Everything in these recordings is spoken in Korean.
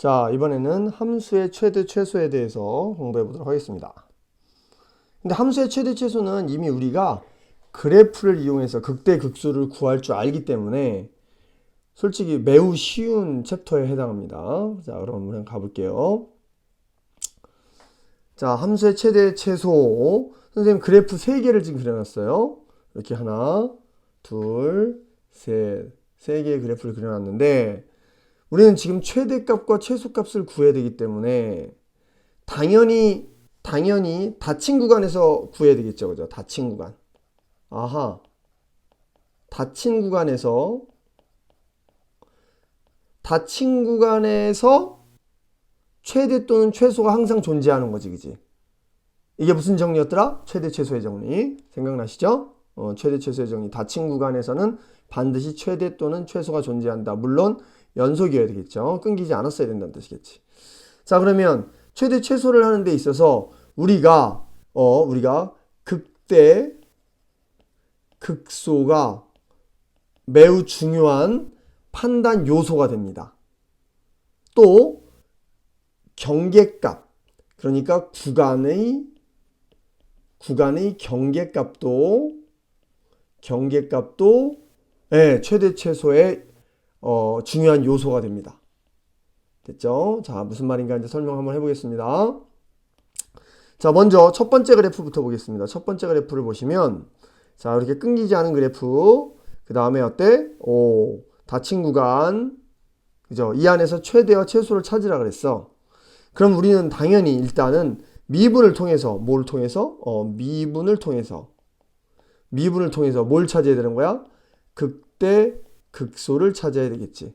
자, 이번에는 함수의 최대 최소에 대해서 공부해 보도록 하겠습니다. 근데 함수의 최대 최소는 이미 우리가 그래프를 이용해서 극대 극소를 구할 줄 알기 때문에 솔직히 매우 쉬운 챕터에 해당합니다. 자, 그럼 한번 가볼게요. 자, 함수의 최대 최소. 선생님 그래프 3개를 지금 그려놨어요. 이렇게 하나, 둘, 셋. 3개의 그래프를 그려놨는데 우리는 지금 최대값과 최소값을 구해야 되기 때문에 당연히 닫힌 구간에서 구해야 되겠죠. 그죠? 닫힌 구간. 아하. 닫힌 구간에서 최대 또는 최소가 항상 존재하는 거지. 그지? 이게 무슨 정리였더라? 최대 최소의 정리. 생각나시죠? 최대 최소의 정리. 닫힌 구간에서는 반드시 최대 또는 최소가 존재한다. 물론 연속이어야 되겠죠. 끊기지 않았어야 된다는 뜻이겠지. 자, 그러면 최대 최소를 하는 데 있어서 우리가 극대 극소가 매우 중요한 판단 요소가 됩니다. 또 경계값, 그러니까 구간의 경계값도 최대 최소의 중요한 요소가 됩니다. 됐죠? 자, 무슨 말인가 이제 설명 한번 해보겠습니다. 자, 먼저 첫 번째 그래프부터 보겠습니다. 첫 번째 그래프를 보시면, 자, 이렇게 끊기지 않은 그래프, 그 다음에 어때? 닫힌 구간, 그죠? 이 안에서 최대와 최소를 찾으라 그랬어. 그럼 우리는 당연히 일단은 미분을 통해서, 미분을 통해서 뭘 찾아야 되는 거야? 극대 극소를 찾아야 되겠지.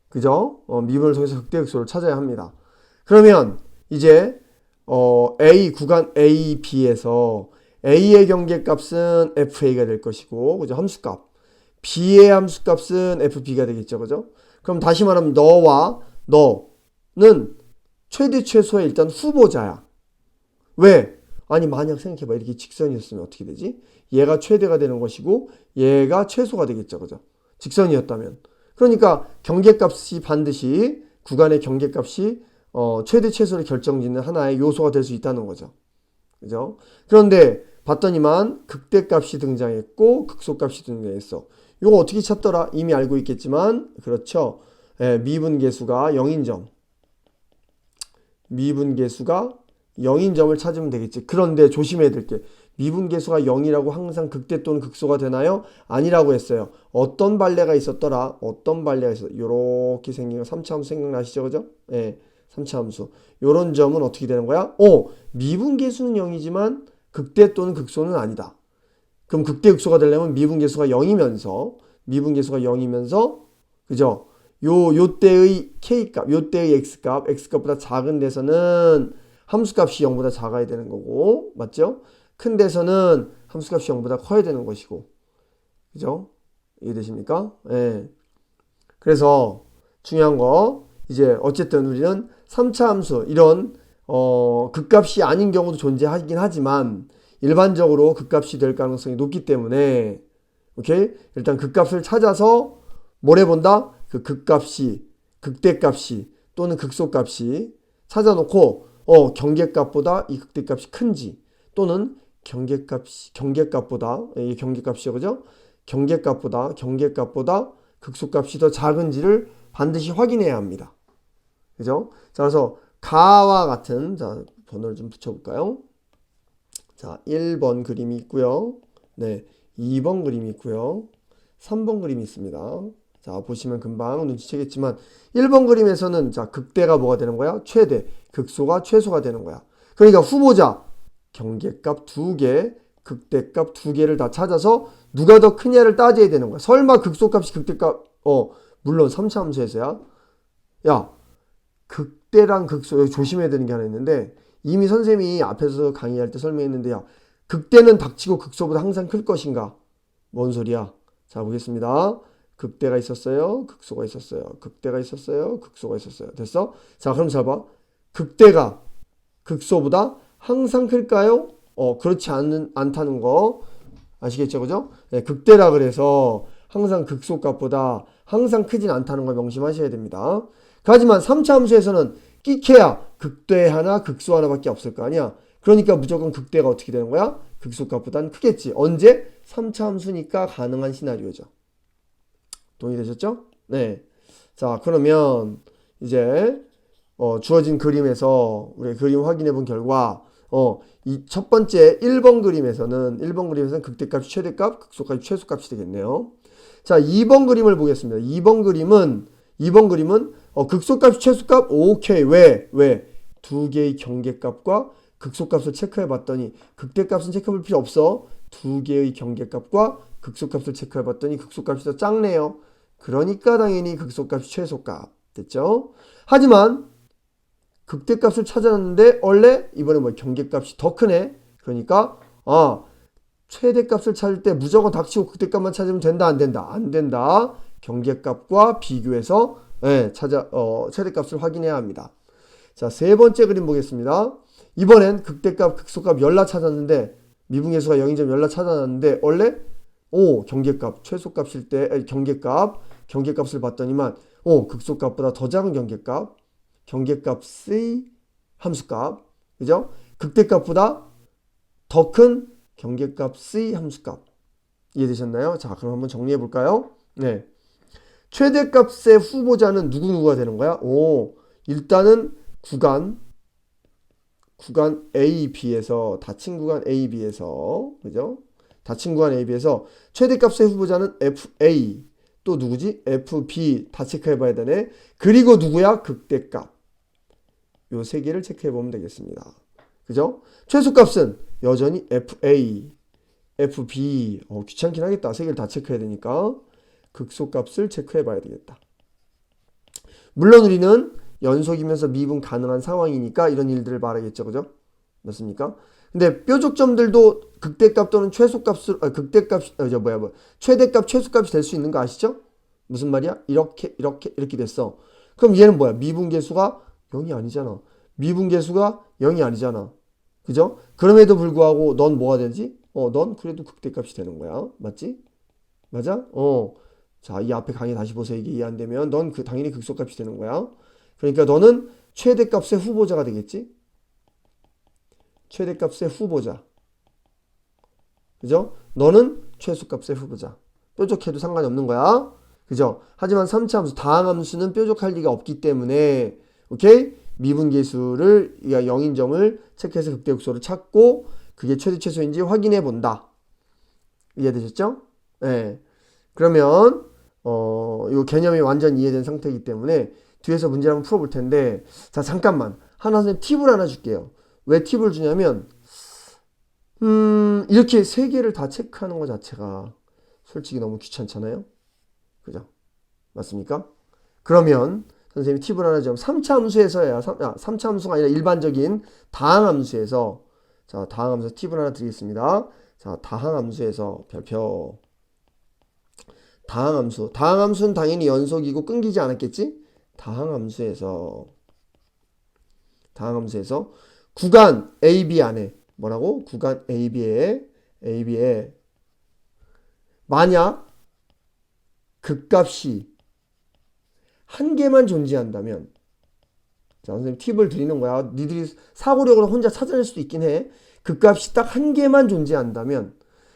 그죠? 미분을 통해서 극대 극소를 찾아야 합니다. 그러면 이제 구간 A, B에서 A의 경계값은 FA가 될 것이고, 그죠? 함수값. B의 함수값은 FB가 되겠죠. 그죠? 그럼 다시 말하면 너는 최대 최소의 일단 후보자야. 왜? 아니, 만약 생각해봐. 이렇게 직선이었으면 어떻게 되지? 얘가 최대가 되는 것이고 얘가 최소가 되겠죠. 그죠? 직선이었다면. 그러니까 경계값이 반드시 구간의 경계값이 최대 최소를 결정짓는 하나의 요소가 될 수 있다는 거죠. 그죠? 그런데 봤더니만 극대값이 등장했고 극소값이 등장했어. 이거 어떻게 찾더라? 이미 알고 있겠지만 그렇죠. 미분계수가 0인 점을 찾으면 되겠지. 그런데 조심해야 될 게 미분계수가 0이라고 항상 극대 또는 극소가 되나요? 아니라고 했어요. 어떤 발레가 있었더라? 요렇게 생긴 거 3차 함수 생각나시죠? 그죠? 3차 함수. 요런 점은 어떻게 되는 거야? 미분계수는 0이지만 극대 또는 극소는 아니다. 그럼 극대 극소가 되려면 미분계수가 0이면서 그죠? 요때의 K값, 요때의 X값보다 작은 데서는 함수값이 0보다 작아야 되는 거고, 맞죠? 큰 데서는 함수값이 0보다 커야 되는 것이고, 그죠? 이해되십니까? 그래서 중요한 거, 이제 어쨌든 우리는 3차 함수, 이런 극값이 아닌 경우도 존재하긴 하지만 일반적으로 극값이 될 가능성이 높기 때문에, 오케이? 일단 극값을 찾아서 뭘 해본다? 그 극대값이 또는 극소값이 찾아놓고 경계값보다 이 극대값이 큰지 또는 경계값보다 이 경계값이죠. 그죠? 경계값보다 극소값이 더 작은지를 반드시 확인해야 합니다. 그죠? 자, 그래서 가와 같은, 자, 번호를 좀 붙여볼까요? 자, 1번 그림이 있고요. 네, 2번 그림이 있고요. 3번 그림이 있습니다. 자, 보시면 금방 눈치채겠지만 1번 그림에서는 자, 극대가 뭐가 되는 거야? 최대, 극소가 최소가 되는 거야. 그러니까 후보자 경계값 2개, 극대값 2개를 다 찾아서 누가 더 크냐를 따져야 되는 거야. 설마 극소값이 극대값 물론 3차 함수에서야. 야, 극대랑 극소 여기 조심해야 되는 게 하나 있는데 이미 선생님이 앞에서 강의할 때 설명했는데 야, 극대는 닥치고 극소보다 항상 클 것인가? 뭔 소리야? 자, 보겠습니다. 극대가 있었어요. 극소가 있었어요. 극대가 있었어요. 극소가 있었어요. 됐어? 자, 그럼 잘 봐. 극대가 극소보다 항상 클까요? 그렇지 않다는 거 아시겠죠? 그죠? 극대라 그래서 항상 극소값보다 항상 크진 않다는 걸 명심하셔야 됩니다. 하지만 3차 함수에서는 끼케야 극대 하나, 극소 하나밖에 없을 거 아니야. 그러니까 무조건 극대가 어떻게 되는 거야? 극소값보단 크겠지. 언제? 3차 함수니까 가능한 시나리오죠. 동의되셨죠? 네. 자, 그러면 이제 주어진 그림에서 우리 그림 확인해 본 결과 이 첫 번째 1번 그림에서는 극대값이 최대값, 극소값이 최소값이 되겠네요. 자, 2번 그림을 보겠습니다. 2번 그림은 극소값이 최소값 오케이. 왜? 두 개의 경계값과 극소값을 체크해 봤더니 극대값은 체크해 볼 필요 없어. 두 개의 경계값과 극소값을 체크해 봤더니 극소값이 더 작네요. 그러니까 당연히 극소값이 최소값 됐죠? 하지만 극대값을 찾았는데 원래 이번에 경계값이 더 크네. 그러니까 최대값을 찾을 때 무조건 닥치고 극대값만 찾으면 된다, 안 된다? 안 된다. 경계값과 비교해서 최대값을 확인해야 합니다. 자, 세 번째 그림 보겠습니다. 이번엔 극대값, 극소값 열라 찾았는데 미분계수가 0이점 열라 찾아놨는데 원래 경계값, 최소값일 때 경계값을 봤더니만 극소값보다 더 작은 경계값의 함수값, 그죠? 극대값보다 더 큰 경계값의 함수값. 이해되셨나요? 자, 그럼 한번 정리해 볼까요? 네. 최대값의 후보자는 누구누구가 되는 거야? 일단은 구간 A, B에서 닫힌 구간 A, B에서 그죠? 닫힌 구간 A, B에서 최대값의 후보자는 FA 또 누구지? FB 다 체크해 봐야 되네. 그리고 누구야? 극대값. 요 세 개를 체크해 보면 되겠습니다. 그죠? 최소값은 여전히 FA, FB. 귀찮긴 하겠다. 세 개를 다 체크해야 되니까. 극소값을 체크해 봐야 되겠다. 물론 우리는 연속이면서 미분 가능한 상황이니까 이런 일들을 말하겠죠. 그죠? 맞습니까? 근데 뾰족점들도 극대값 또는 최소값을 최대값, 최소값이 될 수 있는 거 아시죠? 무슨 말이야? 이렇게 됐어. 그럼 얘는 뭐야? 미분계수가 0이 아니잖아. 미분계수가 0이 아니잖아. 그죠? 그럼에도 불구하고 넌 뭐가 되지? 넌 그래도 극대값이 되는 거야. 맞지? 맞아? 자, 이 앞에 강의 다시 보세요. 이게 이해 안 되면 넌 당연히 극소값이 되는 거야. 그러니까 너는 최대값의 후보자가 되겠지? 최대값의 후보자. 그죠? 너는 최소값의 후보자. 뾰족해도 상관이 없는 거야. 그죠? 하지만 3차 함수, 다항함수는 뾰족할 리가 없기 때문에 오케이? 미분계수를 0인 점을 체크해서 극대극소를 찾고 그게 최대 최소인지 확인해 본다. 이해되셨죠? 네. 그러면 이 개념이 완전 이해된 상태이기 때문에 뒤에서 문제를 한번 풀어볼 텐데 자 잠깐만 선생님 팁을 하나 줄게요. 왜 팁을 주냐면 이렇게 세 개를 다 체크하는 것 자체가 솔직히 너무 귀찮잖아요. 그죠? 맞습니까? 그러면 선생님이 팁을 하나 주면 3차 함수에서야 3차 함수가 아니라 일반적인 다항함수에서 자 다항함수 팁을 하나 드리겠습니다. 자 다항함수에서 별표 다항함수는 당연히 연속이고 끊기지 않았겠지? 다항함수에서 구간 AB 안에 뭐라고? 구간 AB에 만약 극값이 한 개만 존재한다면 자 선생님 팁을 드리는 거야. 니들이 사고력으로 혼자 찾아낼 수도 있긴 해. 극값이 딱 한 개만 존재한다면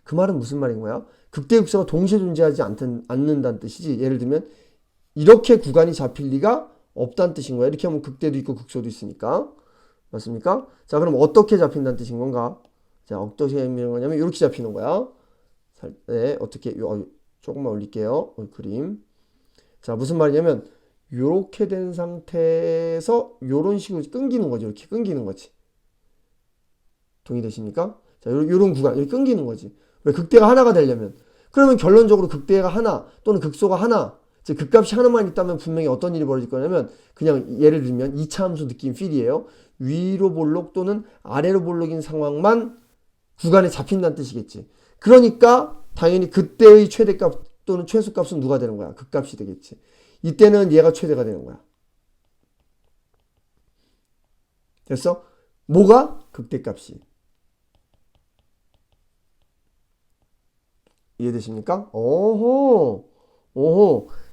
그 말은 무슨 말인 거야? 극대극소가 동시에 존재하지 않는다는 뜻이지. 예를 들면 이렇게 구간이 잡힐 리가 없다는 뜻인 거야. 이렇게 하면 극대도 있고 극소도 있으니까. 맞습니까? 자 그럼 어떻게 잡힌다는 뜻인 건가? 자 어떻게 잡히는 거냐면 이렇게 잡히는 거야. 네, 어떻게 조금만 올릴게요. 그림. 자 무슨 말이냐면 이렇게 된 상태에서 이런 식으로 끊기는 거죠. 이렇게 끊기는 거지. 동의되십니까? 자 요런 구간 이렇게 끊기는 거지. 왜? 극대가 하나가 되려면. 그러면 결론적으로 극대가 하나 또는 극소가 하나 즉 극값이 하나만 있다면 분명히 어떤 일이 벌어질 거냐면 그냥 예를 들면 2차 함수 느낌 필이에요. 위로 볼록 또는 아래로 볼록인 상황만 구간에 잡힌다는 뜻이겠지. 그러니까 당연히 그때의 최대값 또는 최소값은 누가 되는 거야? 극값이 되겠지. 이때는 얘가 최대가 되는 거야. 됐어? 뭐가? 극대값이. 이해되십니까? 오호.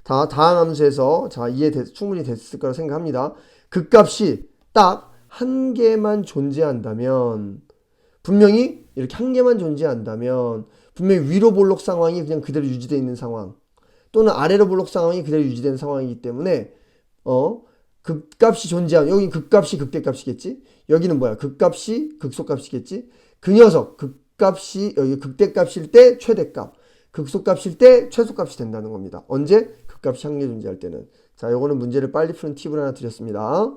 다항 함수에서 자 충분히 됐을 거라고 생각합니다. 극값이 딱 한 개만 존재한다면 분명히 이렇게 한 개만 존재한다면 분명히 위로 볼록 상황이 그냥 그대로 유지되어 있는 상황 또는 아래로 볼록 상황이 그대로 유지되는 상황이기 때문에 극값이 존재하는 여기 극값이 극대값이겠지. 여기는 뭐야? 극값이 극소값이겠지. 그 녀석 극값이 여기 극대값일 때 최대값, 극소값일 때 최소값이 된다는 겁니다. 언제? 극값이 한 개 존재할 때는. 자, 요거는 문제를 빨리 푸는 팁을 하나 드렸습니다.